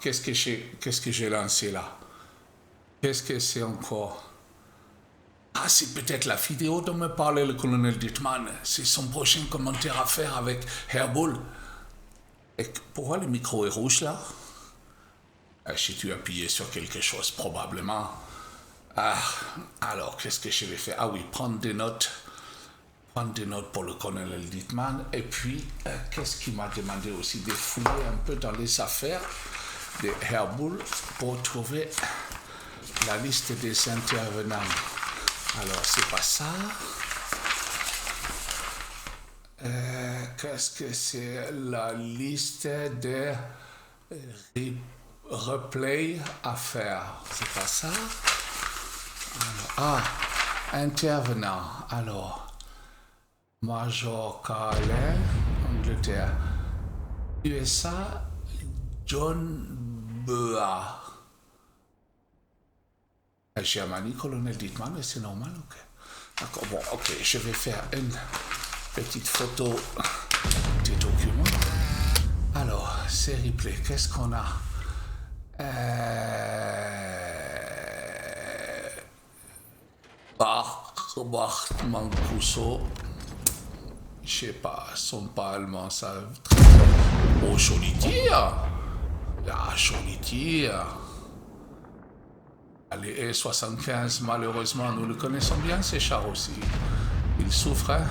qu'est-ce que j'ai lancé là? Qu'est-ce que c'est encore? Ah, c'est peut-être la vidéo dont me parlait le colonel Dittmann. C'est son prochain commentaire à faire avec Herbull. Et pourquoi le micro est rouge là? Si tu appuyais sur quelque chose, probablement. Ah, alors qu'est-ce que je vais faire? Ah oui, prendre des notes. Prendre des notes pour le colonel Dittmann. Et puis, qu'est-ce qu'il m'a demandé aussi? De fouiller un peu dans les affaires de Herbull pour trouver la liste des intervenants. Alors, c'est pas ça. Qu'est-ce que c'est? La liste des replays à faire. C'est pas ça. Alors, intervenant. Alors, Major Carlin, Angleterre. USA, John Bea. Germanie, colonel Dittmann, mais c'est normal, ok. D'accord, bon, ok, je vais faire une petite photo des documents. Alors, c'est replay, qu'est-ce qu'on a? Bach, Mancuso, je sais pas, sont pas allemands, ça. Oh, joli tir! Ah, joli tir! Les E75, malheureusement, nous le connaissons bien, ces chars aussi. Ils souffrent, hein?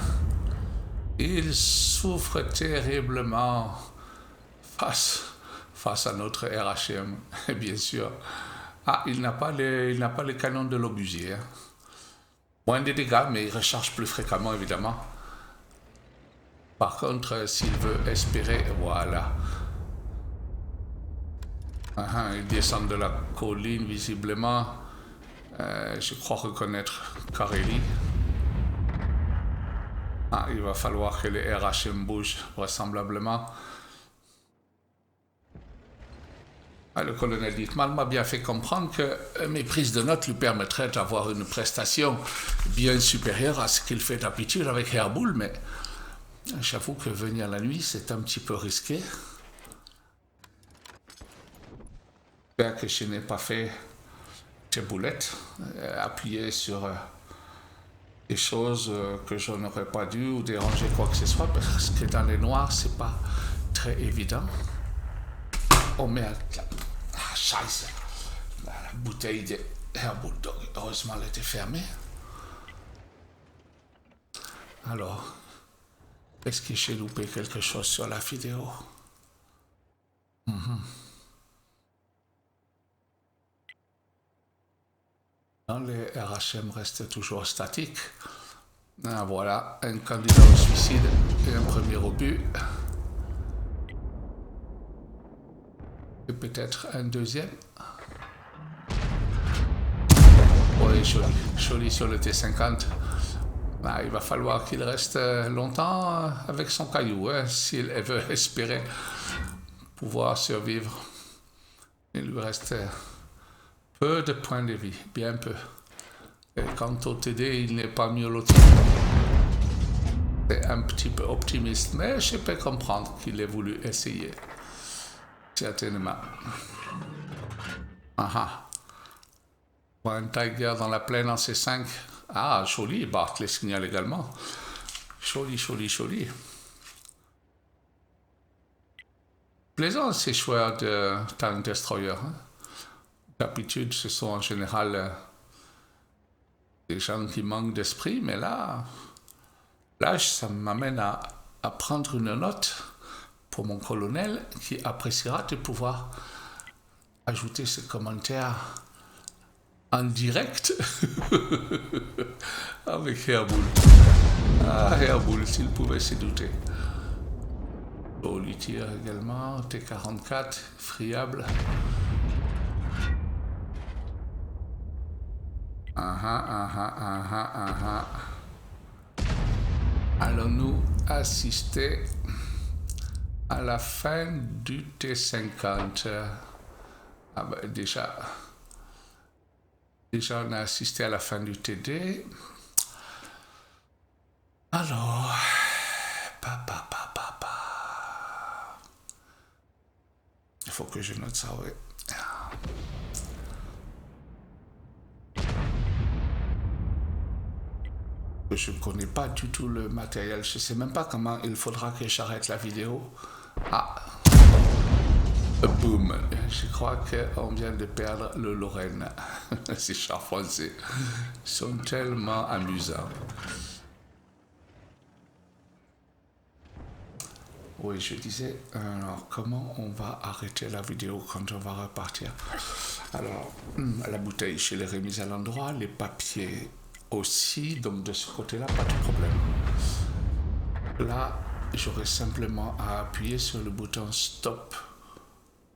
Ils souffrent terriblement face à notre RHM, bien sûr. Ah, il n'a pas les canons de l'obusier. Hein. Moins de dégâts, mais il recharge plus fréquemment, évidemment. Par contre, s'il veut espérer, voilà. Il descend de la colline, visiblement. Je crois reconnaître Kareli. Il va falloir que les RHM bougent vraisemblablement. Le colonel Dittmann m'a bien fait comprendre que mes prises de notes lui permettraient d'avoir une prestation bien supérieure à ce qu'il fait d'habitude avec Herbull, mais j'avoue que venir la nuit, c'est un petit peu risqué. J'espère que je n'ai pas fait des boulettes, appuyer sur des choses que je n'aurais pas dû ou déranger quoi que ce soit, parce que dans les noirs, c'est pas très évident. Oh merde, scheiße, la bouteille de Herbull, heureusement elle était fermée. Alors, est-ce que j'ai loupé quelque chose sur la vidéo? Non, les RHM restent toujours statiques. Voilà, un candidat au suicide et un premier obus. Et peut-être un deuxième. Oui, joli sur le T50. Il va falloir qu'il reste longtemps avec son caillou, hein, s'il veut espérer pouvoir survivre. Il lui reste peu de points de vie, bien peu. Et quant au TD, il n'est pas mieux loti. C'est un petit peu optimiste, mais je peux comprendre qu'il ait voulu essayer. Certainement. Un Tiger dans la plaine en C5. Ah, joli, Bart les signale également. Joli. Plaisant ces choix de Tank Destroyer. Hein. D'habitude, ce sont en général des gens qui manquent d'esprit, mais là, ça m'amène à prendre une note pour mon colonel qui appréciera de pouvoir ajouter ce commentaire en direct avec Herbull. Herbull, s'il pouvait se douter. Joli tir également, T44, friable. Allons-nous assister à la fin du T50? Déjà, on a assisté à la fin du TD. Alors, faut que je note ça, oui. Je ne connais pas du tout le matériel. Je ne sais même pas comment il faudra que j'arrête la vidéo. Ah. Boum. Je crois qu'on vient de perdre le Lorraine. Ces chars français sont tellement amusants. Oui, je disais, alors comment on va arrêter la vidéo quand on va repartir? Alors, la bouteille, je l'ai remise à l'endroit, les papiers aussi, donc de ce côté-là, pas de problème. Là, j'aurais simplement à appuyer sur le bouton stop.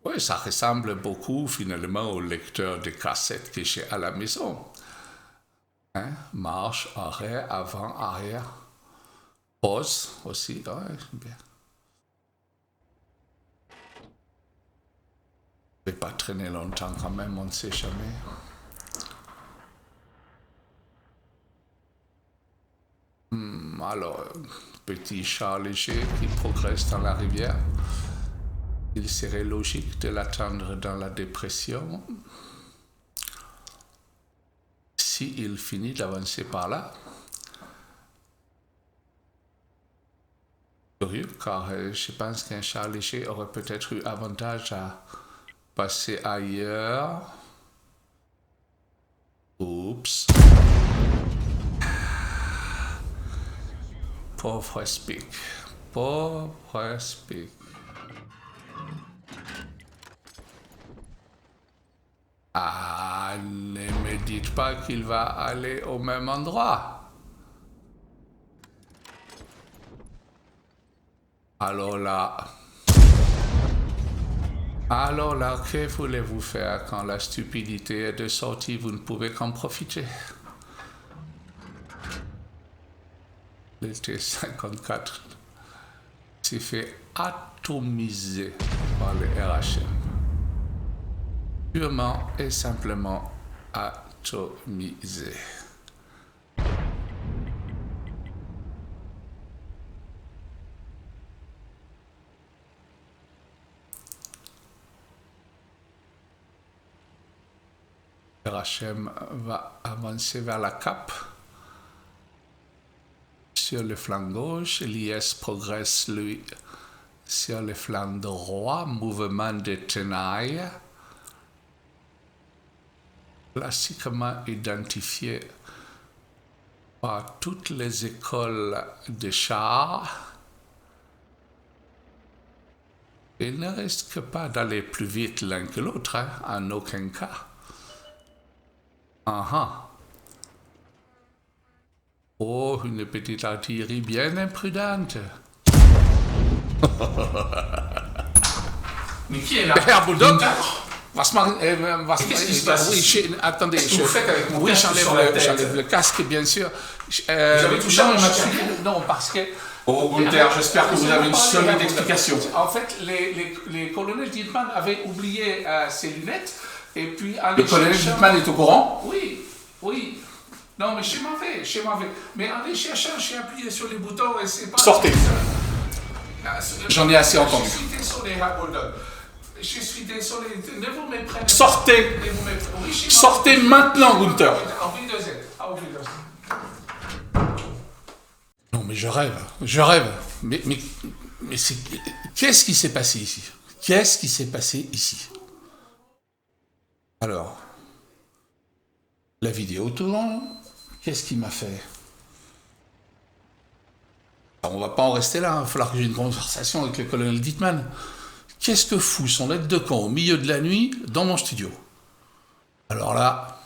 Oui, ça ressemble beaucoup finalement au lecteur de cassettes que j'ai à la maison. Hein? Marche, arrêt, avant, arrière. Pause aussi, ouais, bien. Je ne vais pas traîner longtemps quand même, on ne sait jamais. Alors, petit char léger qui progresse dans la rivière. Il serait logique de l'attendre dans la dépression. S'il finit d'avancer par là. Curieux, car je pense qu'un char léger aurait peut-être eu avantage à passer ailleurs. Oups. Pauvre Spic. Pauvre Spic. Ah, ne me dites pas qu'il va aller au même endroit. Alors là, que voulez-vous faire quand la stupidité est de sortie, vous ne pouvez qu'en profiter. Le T-54 s'est fait atomiser par le RHM. Purement et simplement atomisé. RHM va avancer vers la cape. Sur le flanc gauche, l'IS progresse, lui, sur le flanc droit, mouvement de tenaille, classiquement identifié par toutes les écoles de chars. Il ne risque pas d'aller plus vite l'un que l'autre, hein, en aucun cas. Oh, une petite artillerie bien imprudente. Mais qui est là? Herr Bulldog, qu'est-ce qui se passe oui, attendez. Qu'est-ce que vous faites avec mon oui, casque sur la tête? j'enlève le casque, bien sûr. Vous avez touché à mon matériel? Non, parce que... Oh, Gunther, j'espère que vous avez une solide explication. En fait, les colonels Dittmann avaient oublié ses lunettes, et puis... Le colonel Dittmann est au courant? Oui, oui. Non, mais je m'en vais. Mais en les cherchant, j'ai appuyé sur les boutons et c'est pas... Sortez. J'en ai assez entendu. Je suis désolé, Herr Bulldog. Je suis désolé. Ne vous méprenez pas. Sortez. Oui, Sortez maintenant, Gunther. Non, mais je rêve. Mais qu'est-ce qui s'est passé ici? Qu'est-ce qui s'est passé ici? Alors, la vidéo tourne. Qu'est-ce qui m'a fait? Alors, on va pas en rester là, il va falloir que j'ai une conversation avec le colonel Dittmann. Qu'est-ce que fout son aide de camp au milieu de la nuit dans mon studio? Alors là,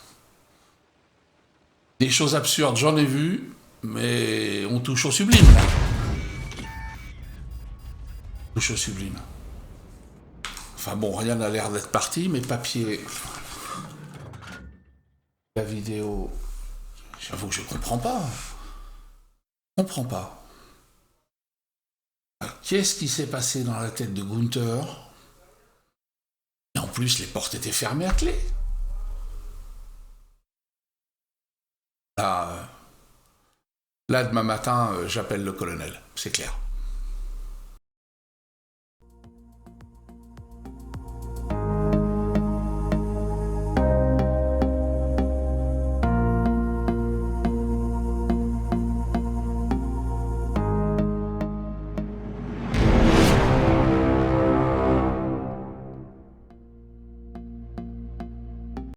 des choses absurdes, j'en ai vu, mais on touche au sublime. On touche au sublime. Enfin bon, rien n'a l'air d'être parti, mes papiers... La vidéo... J'avoue que je comprends pas. Qu'est-ce qui s'est passé dans la tête de Gunther? Et en plus, les portes étaient fermées à clé. Là, demain matin, j'appelle le colonel, c'est clair.